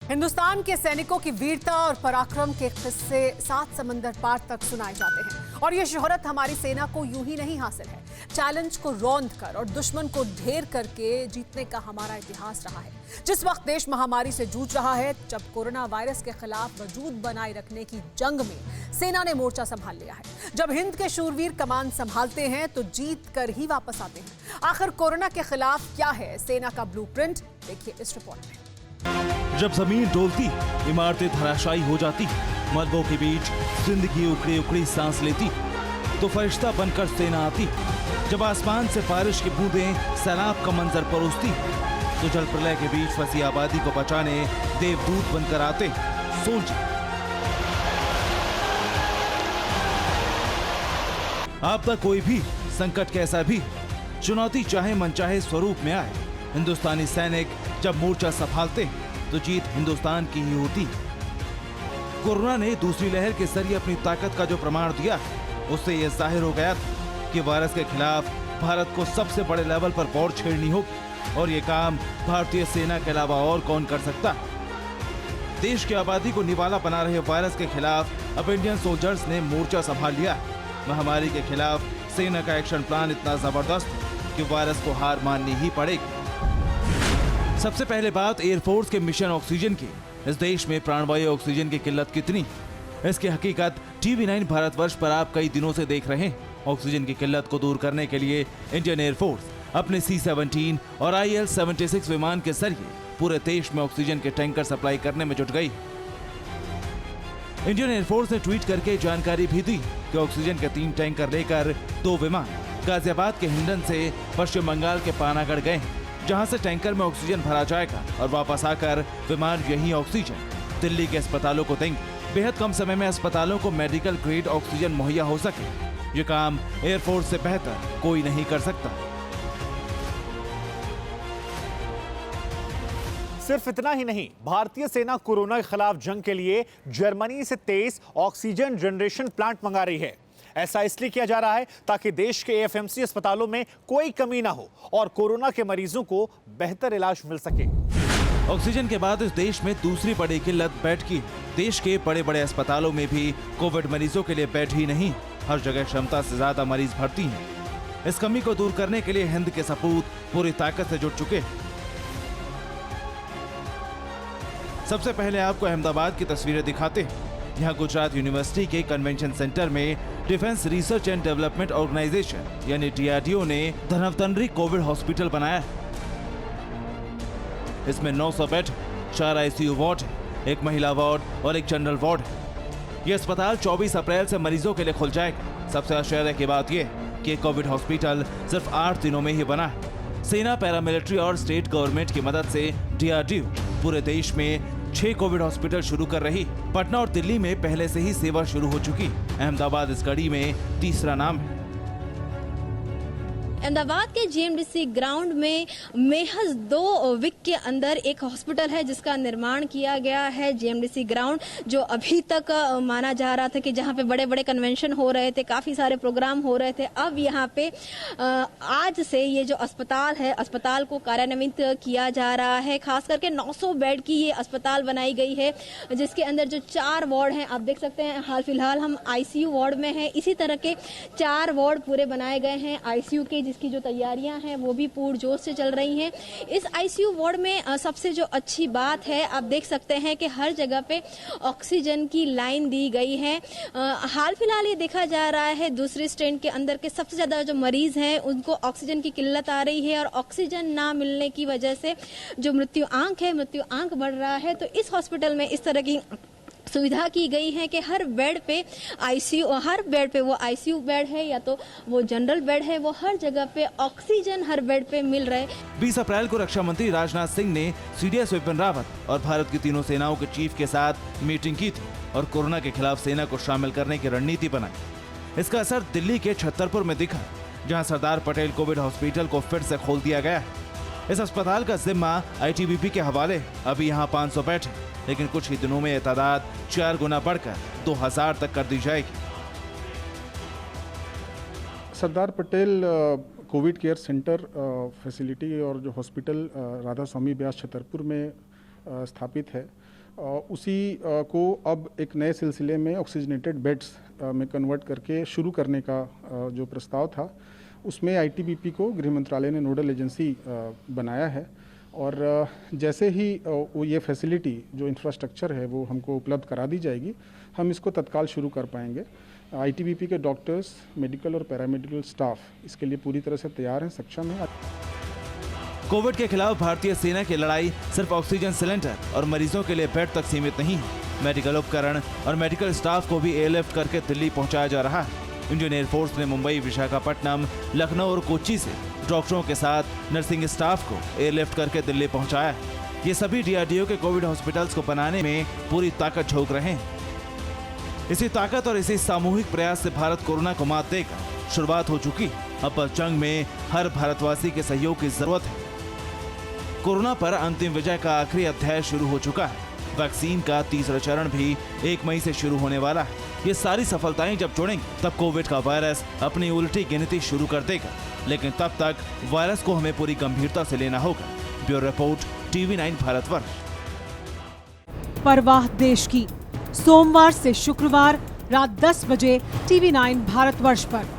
हिंदुस्तान के सैनिकों की वीरता और पराक्रम के किस्से 7 समंदर पार तक सुनाए जाते हैं और ये शोहरत हमारी सेना को यूं ही नहीं हासिल है। चैलेंज को रौंद कर और दुश्मन को ढेर करके जीतने का हमारा इतिहास रहा है। जिस वक्त देश महामारी से जूझ रहा है, जब कोरोना वायरस के खिलाफ वजूद बनाए रखने की जंग में सेना ने मोर्चा संभाल लिया है, जब हिंद के शूरवीर कमान संभालते हैं तो जीत कर ही वापस आते हैं। आखिर कोरोना के खिलाफ क्या है सेना का ब्लूप्रिंट, देखिए इस रिपोर्ट में। जब जमीन डोलती, इमारतें धराशायी हो जाती, मलबों के बीच जिंदगी उखड़ी उखड़ी सांस लेती, तो फरिश्ता बनकर सेना आती। जब आसमान से बारिश की बूंदें सैलाब का मंजर परोसती, तो जल प्रलय के बीच फंसी आबादी को बचाने देवदूत बनकर आते सोल्जर। आपदा कोई भी, संकट कैसा भी, चुनौती चाहे मनचाहे स्वरूप में आए, हिंदुस्तानी सैनिक जब मोर्चा संभालते तो जीत हिंदुस्तान की ही होती। कोरोना ने दूसरी लहर के जरिए अपनी ताकत का जो प्रमाण दिया, उससे यह जाहिर हो गया कि वायरस के खिलाफ भारत को सबसे बड़े लेवल पर वॉर छेड़नी होगी और ये काम भारतीय सेना के अलावा और कौन कर सकता। देश की आबादी को निवाला बना रहे वायरस के खिलाफ अब इंडियन सोल्जर्स ने मोर्चा संभाल लिया। महामारी के खिलाफ सेना का एक्शन प्लान इतना जबरदस्त कि वायरस को हार माननी ही पड़ेगी। सबसे पहले बात एयरफोर्स के मिशन ऑक्सीजन की। इस देश में प्राणवायु ऑक्सीजन की किल्लत कितनी, इसकी हकीकत टीवी9 भारतवर्ष पर आप कई दिनों से देख रहे हैं। ऑक्सीजन की किल्लत को दूर करने के लिए इंडियन एयरफोर्स अपने C-17 और IL-76 विमान के जरिए पूरे देश में ऑक्सीजन के टैंकर सप्लाई करने में जुट गई। इंडियन एयरफोर्स ने ट्वीट करके जानकारी भी दी कि ऑक्सीजन के 3 टैंकर लेकर 2 विमान गाजियाबाद के हिंडन से पश्चिम बंगाल के पानागढ़ गए, जहां से टैंकर में ऑक्सीजन भरा जाएगा और वापस आकर विमान यही ऑक्सीजन दिल्ली के अस्पतालों को देंगे। बेहद कम समय में अस्पतालों को मेडिकल ग्रेड ऑक्सीजन मुहैया हो सके, ये काम एयरफोर्स से बेहतर कोई नहीं कर सकता। सिर्फ इतना ही नहीं, भारतीय सेना कोरोना के खिलाफ जंग के लिए जर्मनी से 23 ऑक्सीजन जनरेशन प्लांट मंगा रही है। ऐसा इसलिए किया जा रहा है ताकि देश के एएफएमसी अस्पतालों में कोई कमी ना हो और कोरोना के मरीजों को बेहतर इलाज मिल सके। ऑक्सीजन के बाद इस देश में दूसरी बड़ी किल्लत बेड की। देश के बड़े बड़े अस्पतालों में भी कोविड मरीजों के लिए बेड ही नहीं, हर जगह क्षमता से ज्यादा मरीज भर्ती हैं। इस कमी को दूर करने के लिए हिंद के सपूत पूरी ताकत से जुट चुके। सबसे पहले आपको अहमदाबाद की तस्वीरें दिखाते हैं। यहाँ गुजरात यूनिवर्सिटी के कन्वेंशन सेंटर में defence research and development organisation यानी DRDO ने धनवंतरी कोविड हॉस्पिटल बनाया। इसमें 900 बेड, 4 ICU वार्ड, 1 महिला वार्ड और 1 जनरल वार्ड है। यह अस्पताल 24 अप्रैल से मरीजों के लिए खुल जाएगा। सबसे आश्चर्य की बात यह कि कोविड हॉस्पिटल सिर्फ 8 दिनों में ही बना है। सेना, पैरामिलिट्री और स्टेट गवर्नमेंट की मदद से DRDO पूरे देश में 6 कोविड हॉस्पिटल शुरू कर रही। पटना और दिल्ली में पहले से ही सेवा शुरू हो चुकी। अहमदाबाद इस कड़ी में तीसरा नाम है। अहमदाबाद के GMDC ग्राउंड में महज 2 वीक के अंदर एक हॉस्पिटल है जिसका निर्माण किया गया है। GMDC ग्राउंड जो अभी तक माना जा रहा था कि जहां पे बड़े बड़े कन्वेंशन हो रहे थे, काफ़ी सारे प्रोग्राम हो रहे थे, अब यहां पे आज से ये जो अस्पताल है, अस्पताल को कार्यान्वित किया जा रहा है। खास करके 900 बेड की ये अस्पताल बनाई गई है, जिसके अंदर जो 4 वार्ड हैं, आप देख सकते हैं। हाल फिलहाल हम ICU वार्ड में हैं। इसी तरह के 4 वार्ड पूरे बनाए गए हैं ICU के, जिसकी जो तैयारियां हैं वो भी पूरजोश से चल रही हैं। इस ICU वार्ड में सबसे जो अच्छी बात है, आप देख सकते हैं कि हर जगह पे ऑक्सीजन की लाइन दी गई है। हाल फिलहाल ये देखा जा रहा है दूसरे स्ट्रेन के अंदर के सबसे ज्यादा जो मरीज हैं उनको ऑक्सीजन की किल्लत आ रही है और ऑक्सीजन ना मिलने की वजह से जो मृत्यु आंक बढ़ रहा है। तो इस हॉस्पिटल में इस तरह की सुविधा की गई है कि हर बेड पे वो ICU बेड है या तो वो जनरल बेड है, वो हर जगह पे ऑक्सीजन हर बेड पे मिल रहा है। 20 अप्रैल को रक्षा मंत्री राजनाथ सिंह ने CDS विपिन रावत और भारत की तीनों सेनाओं के चीफ के साथ मीटिंग की थी और कोरोना के खिलाफ सेना को शामिल करने की रणनीति बनाई। इसका असर दिल्ली के छतरपुर में दिखा, जहाँ सरदार पटेल कोविड हॉस्पिटल को फिर से खोल दिया गया है। इस अस्पताल का जिम्मा ITBP के हवाले। अभी यहाँ 500 बेड है, लेकिन कुछ ही दिनों में यह तादाद 4 गुना बढ़कर 2000 तक कर दी जाएगी। Sardar Patel covid care centre facility और जो हॉस्पिटल राधा स्वामी ब्यास छतरपुर में स्थापित है, उसी को अब एक नए सिलसिले में ऑक्सीजनेटेड बेड्स में कन्वर्ट करके शुरू करने का जो प्रस्ताव था, उसमें आईटीबीपी को गृह मंत्रालय ने नोडल एजेंसी बनाया है। और जैसे ही वो ये फैसिलिटी जो इंफ्रास्ट्रक्चर है वो हमको उपलब्ध करा दी जाएगी, हम इसको तत्काल शुरू कर पाएंगे। आईटीबीपी के डॉक्टर्स, मेडिकल और पैरामेडिकल स्टाफ इसके लिए पूरी तरह से तैयार हैं, सक्षम है। कोविड के खिलाफ भारतीय सेना की लड़ाई सिर्फ ऑक्सीजन सिलेंडर और मरीजों के लिए बेड तक सीमित नहीं है। मेडिकल उपकरण और मेडिकल स्टाफ को भी एयरलिफ्ट करके दिल्ली पहुंचाया जा रहा है। इंडियन एयरफोर्स ने मुंबई, विशाखापट्टनम, लखनऊ और कोच्चि से डॉक्टरों के साथ नर्सिंग स्टाफ को एयरलिफ्ट करके दिल्ली पहुंचाया है। ये सभी डीआरडीओ के कोविड हॉस्पिटल्स को बनाने में पूरी ताकत झोंक रहे हैं। इसी ताकत और इसी सामूहिक प्रयास से भारत कोरोना को मात देगा। शुरुआत हो चुकी, अब बस जंग में हर भारतवासी के सहयोग की जरूरत है। कोरोना पर अंतिम विजय का आखिरी अध्याय शुरू हो चुका है। वैक्सीन का तीसरा चरण भी 1 मई से शुरू होने वाला है। ये सारी सफलताएं जब जुड़ेंगी, तब कोविड का वायरस अपनी उल्टी गिनती शुरू कर देगा। लेकिन तब तक वायरस को हमें पूरी गंभीरता से लेना होगा। Bureau report, TV9 Bharatvarsh. परवाह देश की, सोमवार से शुक्रवार रात 10 बजे TV9 भारतवर्ष पर।